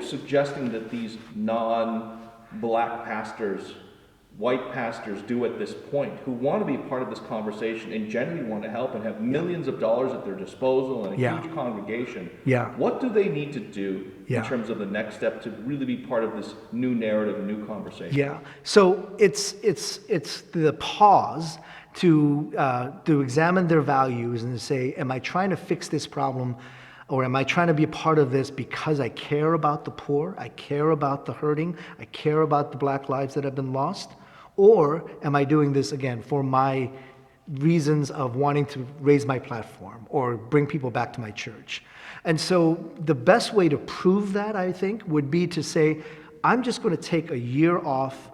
suggesting that these non-black pastors, white pastors do at this point, who want to be a part of this conversation and genuinely want to help and have millions of dollars at their disposal and a huge congregation, what do they need to do in terms of the next step to really be part of this new narrative, new conversation? Yeah. So it's the pause to examine their values and to say, am I trying to fix this problem, or am I trying to be a part of this because I care about the poor, I care about the hurting, I care about the black lives that have been lost? Or am I doing this, again, for my reasons of wanting to raise my platform or bring people back to my church? And so the best way to prove that, I think, would be to say, I'm just going to take a year off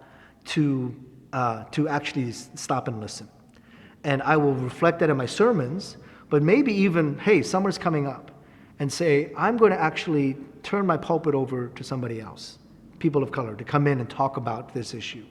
to actually stop and listen. And I will reflect that in my sermons, but maybe even, hey, summer's coming up, and say, I'm going to actually turn my pulpit over to somebody else, people of color, to come in and talk about this issue.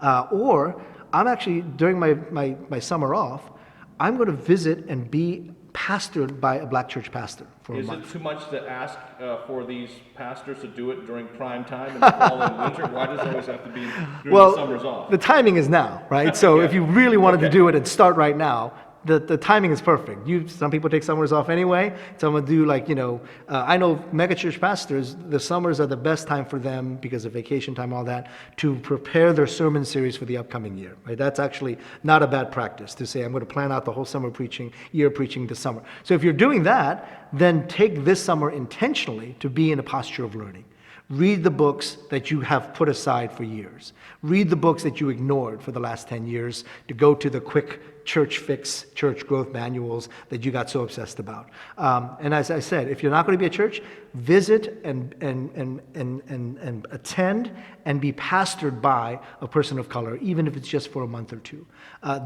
Or I'm actually, during my summer off, I'm going to visit and be pastored by a black church pastor for a month. Is it too much to ask for these pastors to do it during prime time in the fall and winter? Why does it always have to be during the summers off? The timing is now, right? So if you really wanted to do it and start right now, the timing is perfect. Some people take summers off anyway. Some will do I know megachurch pastors, the summers are the best time for them because of vacation time, all that, to prepare their sermon series for the upcoming year. Right? That's actually not a bad practice to say, I'm going to plan out the whole summer year preaching this summer. So if you're doing that, then take this summer intentionally to be in a posture of learning. Read the books that you have put aside for years. Read the books that you ignored for the last 10 years to go to the quick church fix, church growth manuals that you got so obsessed about. And as I said, if you're not going to be at church, visit and attend and be pastored by a person of color, even if it's just for a month or two.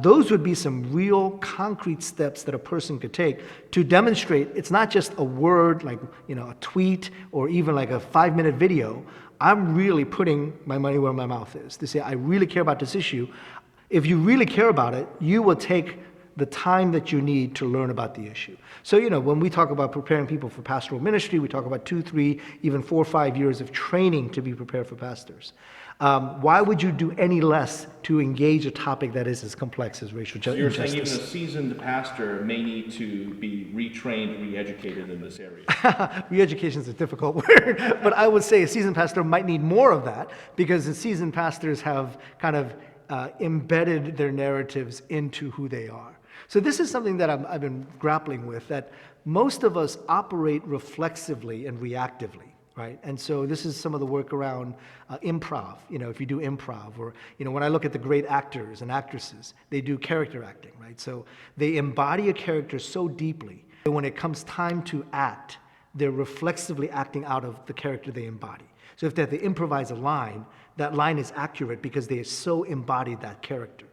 Those would be some real concrete steps that a person could take to demonstrate it's not just a word like a tweet or even like a 5-minute video. I'm really putting my money where my mouth is to say I really care about this issue. If you really care about it, you will take the time that you need to learn about the issue. So, when we talk about preparing people for pastoral ministry, we talk about 2, 3, even 4 or 5 years of training to be prepared for pastors. Why would you do any less to engage a topic that is as complex as racial justice? So you're saying even a seasoned pastor may need to be retrained, re-educated in this area? Re-education is a difficult word, but I would say a seasoned pastor might need more of that because the seasoned pastors have kind of embedded their narratives into who they are. So this is something that I've been grappling with, that most of us operate reflexively and reactively, right? And so this is some of the work around improv, if you do improv, or, when I look at the great actors and actresses, they do character acting, right? So they embody a character so deeply that when it comes time to act, they're reflexively acting out of the character they embody. So if they have to improvise a line, that line is accurate because they so embodied that character.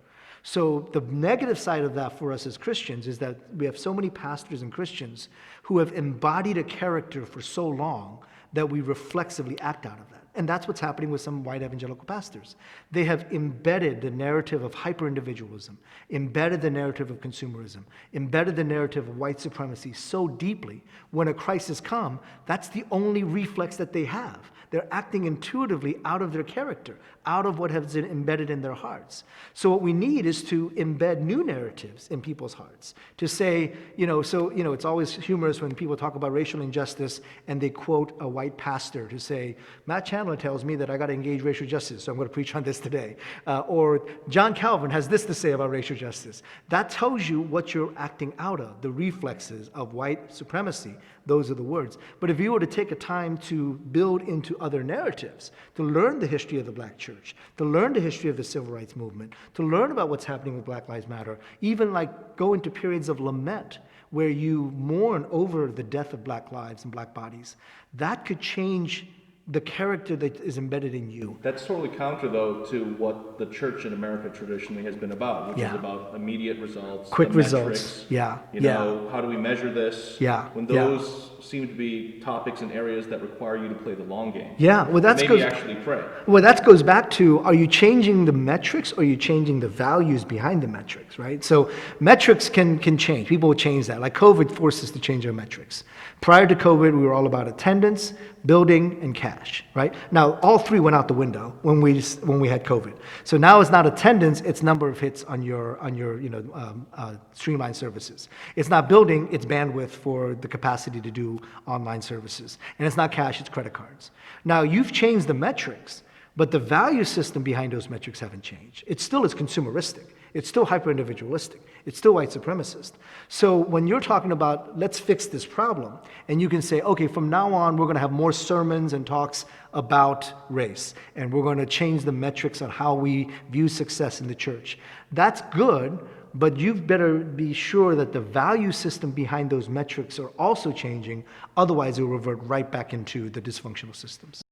So the negative side of that for us as Christians is that we have so many pastors and Christians who have embodied a character for so long that we reflexively act out of that. And that's what's happening with some white evangelical pastors. They have embedded the narrative of hyper-individualism, embedded the narrative of consumerism, embedded the narrative of white supremacy so deeply, when a crisis comes, that's the only reflex that they have. They're acting intuitively out of their character, out of what has been embedded in their hearts. So what we need is to embed new narratives in people's hearts. To say, it's always humorous when people talk about racial injustice and they quote a white pastor to say, Matt Chandler tells me that I got to engage racial justice, so I'm going to preach on this today. Or John Calvin has this to say about racial justice. That tells you what you're acting out of, the reflexes of white supremacy. Those are the words. But if you were to take a time to build into other narratives, to learn the history of the black church, to learn the history of the civil rights movement, to learn about what's happening with Black Lives Matter, even go into periods of lament where you mourn over the death of black lives and black bodies, that could change the character that is embedded in you. That's totally counter, though, to what the church in America traditionally has been about, which is about immediate results, quick results. Metrics. How do we measure this? When those seem to be topics and areas that require you to play the long game. Maybe actually pray. Well, that goes back to, are you changing the metrics or are you changing the values behind the metrics, right? So metrics can change. People will change that. Like COVID forced us to change our metrics. Prior to COVID, we were all about attendance, building and cash, right? Now, all three went out the window when we had COVID. So now it's not attendance, it's number of hits on your streamline services. It's not building, it's bandwidth for the capacity to do online services. And it's not cash, it's credit cards. Now, you've changed the metrics, but the value system behind those metrics haven't changed. It still is consumeristic. It's still hyper-individualistic. It's still white supremacist. So when you're talking about, let's fix this problem, and you can say, okay, from now on, we're going to have more sermons and talks about race, and we're going to change the metrics on how we view success in the church. That's good, but you've better be sure that the value system behind those metrics are also changing. Otherwise, it will revert right back into the dysfunctional systems.